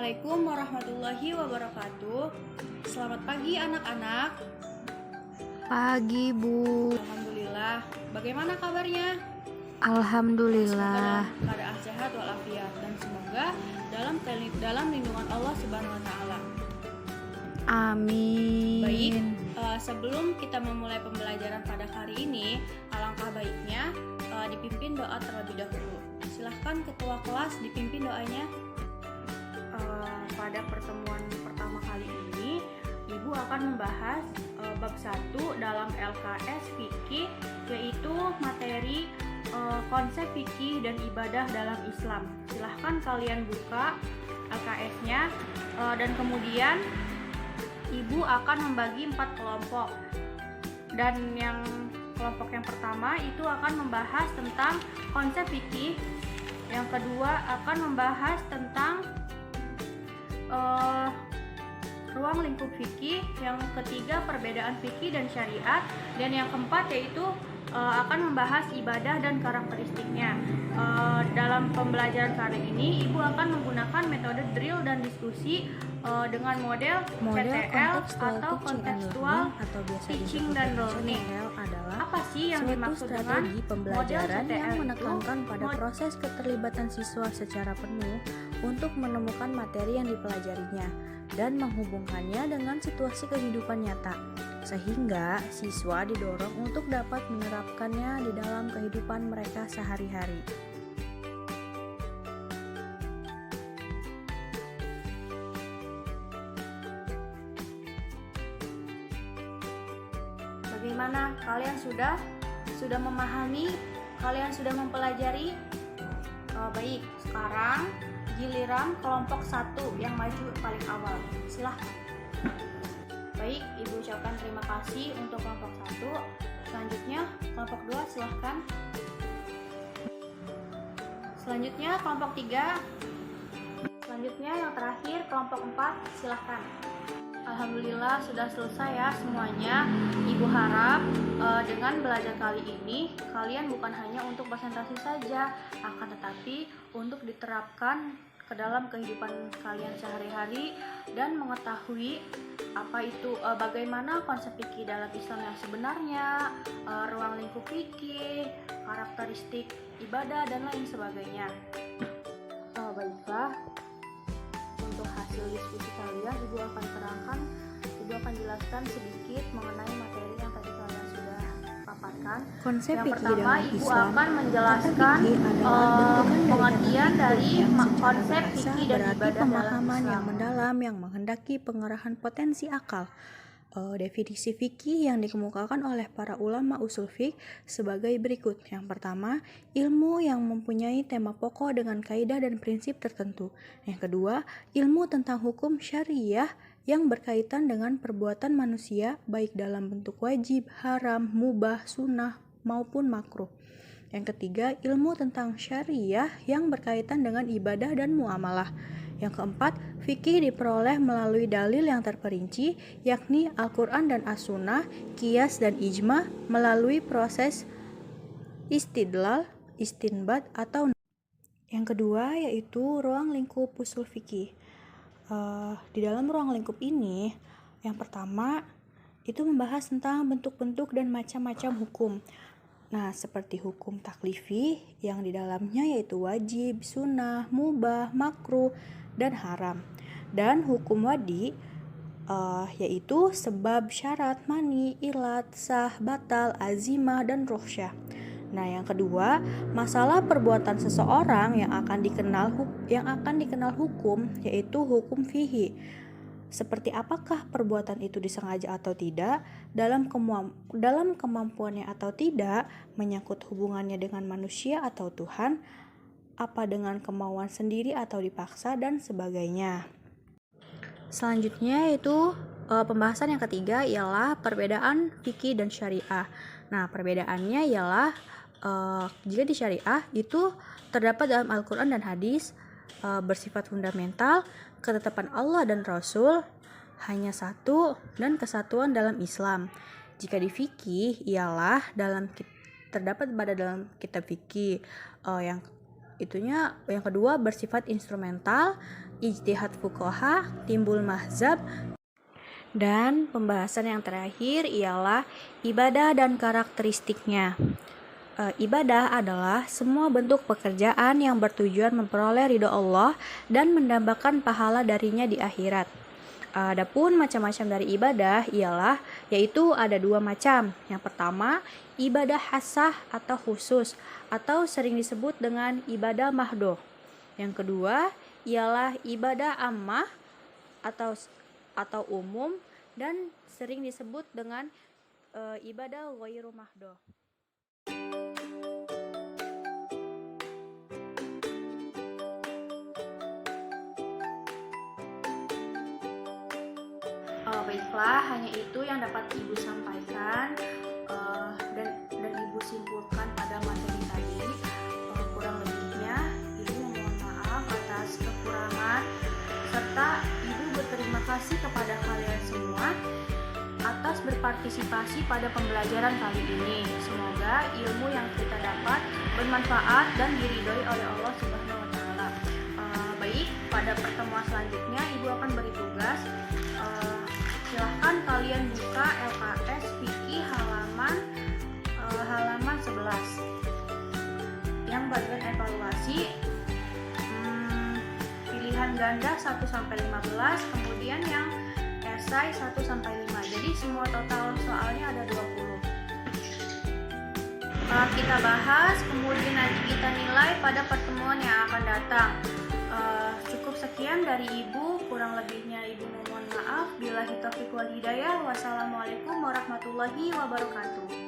Assalamualaikum warahmatullahi wabarakatuh. Selamat pagi anak-anak. Pagi, Bu. Alhamdulillah. Bagaimana kabarnya? Alhamdulillah. Semoga dalam keadaan sehat walafiat dan semoga dalam lindungan Allah Subhanahu wa taala. Amin. Baik, sebelum kita memulai pembelajaran pada hari ini, alangkah baiknya dipimpin doa terlebih dahulu. Silahkan ketua kelas dipimpin doanya. Pada pertemuan pertama kali ini, Ibu akan membahas bab 1 dalam LKS Fikih, yaitu materi konsep fikih dan ibadah dalam Islam. Silahkan kalian buka LKS-nya dan kemudian Ibu akan membagi 4 kelompok. Dan yang kelompok yang pertama itu akan membahas tentang konsep fikih, yang kedua akan membahas tentang ruang lingkup fikih, yang ketiga perbedaan fikih dan syariat, dan yang keempat yaitu akan membahas ibadah dan karakteristiknya. Dalam pembelajaran kali ini Ibu akan menggunakan metode drill dan diskusi dengan model CTL atau contextual teaching dan learning. Apa sih yang dimaksud dengan pembelajaran model yang CTL menekankan itu? pada proses keterlibatan siswa secara penuh untuk menemukan materi yang dipelajarinya dan menghubungkannya dengan situasi kehidupan nyata, sehingga siswa didorong untuk dapat menerapkannya di dalam kehidupan mereka sehari-hari. Bagaimana? Kalian sudah memahami? Kalian sudah mempelajari? Baik, sekarang giliran kelompok 1 yang maju paling awal. Silahkan. Baik, Ibu ucapkan terima kasih untuk kelompok 1. Selanjutnya kelompok 2 silahkan. Selanjutnya kelompok 3. Selanjutnya yang terakhir kelompok 4 silahkan. Alhamdulillah sudah selesai ya semuanya. Ibu harap dengan belajar kali ini kalian bukan hanya untuk presentasi saja, akan tetapi untuk diterapkan ke dalam kehidupan kalian sehari-hari dan mengetahui apa itu bagaimana konsep fikih dalam Islam yang sebenarnya, ruang lingkup fikih, karakteristik ibadah dan lain sebagainya. Baiklah. Untuk hasil diskusi kalian, Ibu akan jelaskan sedikit mengenai materi yang tadi kalian sudah paparkan. Konsep Yang fikih pertama, dalam Ibu Islam. akan menjelaskan pengertian dari konsep fikih dan berarti ibadah dalam pemahaman Islam. yang mendalam yang menghendaki pengerahan potensi akal. Definisi fikih yang dikemukakan oleh para ulama usul fiqh sebagai berikut. Yang pertama, ilmu yang mempunyai tema pokok dengan kaidah dan prinsip tertentu. Yang kedua, ilmu tentang hukum syariah yang berkaitan dengan perbuatan manusia baik dalam bentuk wajib, haram, mubah, sunnah maupun makruh. Yang ketiga, ilmu tentang syariah yang berkaitan dengan ibadah dan muamalah. Yang keempat, fikih diperoleh melalui dalil yang terperinci, yakni Al-Quran dan As-Sunnah, qiyas dan ijma, melalui proses istidlal, istinbat atau. Yang kedua yaitu ruang lingkup usul fikih. Di dalam ruang lingkup ini, yang pertama itu membahas tentang bentuk-bentuk dan macam-macam hukum. Nah, seperti hukum taklifi yang di dalamnya yaitu wajib, sunnah, mubah, makruh, dan haram. Dan hukum wadi yaitu sebab, syarat, mani, ilat, sah, batal, azimah, dan rukhsyah. Nah, yang kedua, masalah perbuatan seseorang yang akan dikenal hukum yaitu hukum fihi. Seperti apakah perbuatan itu disengaja atau tidak, dalam kemampuannya atau tidak, menyangkut hubungannya dengan manusia atau Tuhan, apa dengan kemauan sendiri atau dipaksa, dan sebagainya. Selanjutnya yaitu pembahasan yang ketiga ialah perbedaan fikih dan syariah. Nah, perbedaannya ialah jika di syariah itu terdapat dalam Al-Quran dan hadis, bersifat fundamental, ketetapan Allah dan Rasul, hanya satu, dan kesatuan dalam Islam. Jika di fikih ialah terdapat pada dalam kitab fikih yang yang kedua bersifat instrumental, ijtihad fuqaha, timbul mahzab, dan pembahasan yang terakhir ialah ibadah dan karakteristiknya. Ibadah adalah semua bentuk pekerjaan yang bertujuan memperoleh ridho Allah dan mendambakan pahala darinya di akhirat. Adapun macam-macam dari ibadah yaitu ada 2 macam. Yang pertama, ibadah hasah atau khusus atau sering disebut dengan ibadah mahdoh. Yang kedua ialah ibadah ammah atau umum dan sering disebut dengan ibadah ghairu mahdoh. Baiklah, hanya itu yang dapat Ibu sampaikan dan Ibu simpulkan pada materi tadi. Kurang lebihnya, Ibu memohon maaf atas kekurangan serta Ibu berterima kasih kepada kalian semua atas berpartisipasi pada pembelajaran kali ini. Semoga ilmu yang kita dapat bermanfaat dan diridhoi oleh Allah Subhanahu wa Ta'ala. Baik, pada pertemuan selanjutnya Ibu akan beri tugas. Silahkan kalian buka LKS Fikih halaman 11 yang bagian evaluasi, pilihan ganda 1-15, kemudian yang esai 1-5. Jadi semua total soalnya ada 20. Kita bahas, kemudian nanti kita nilai pada pertemuan yang akan datang. Cukup sekian dari Ibu, kurang lebihnya Ibu mohon maaf. Billahi taufiq wal hidayah. Wassalamualaikum warahmatullahi wabarakatuh.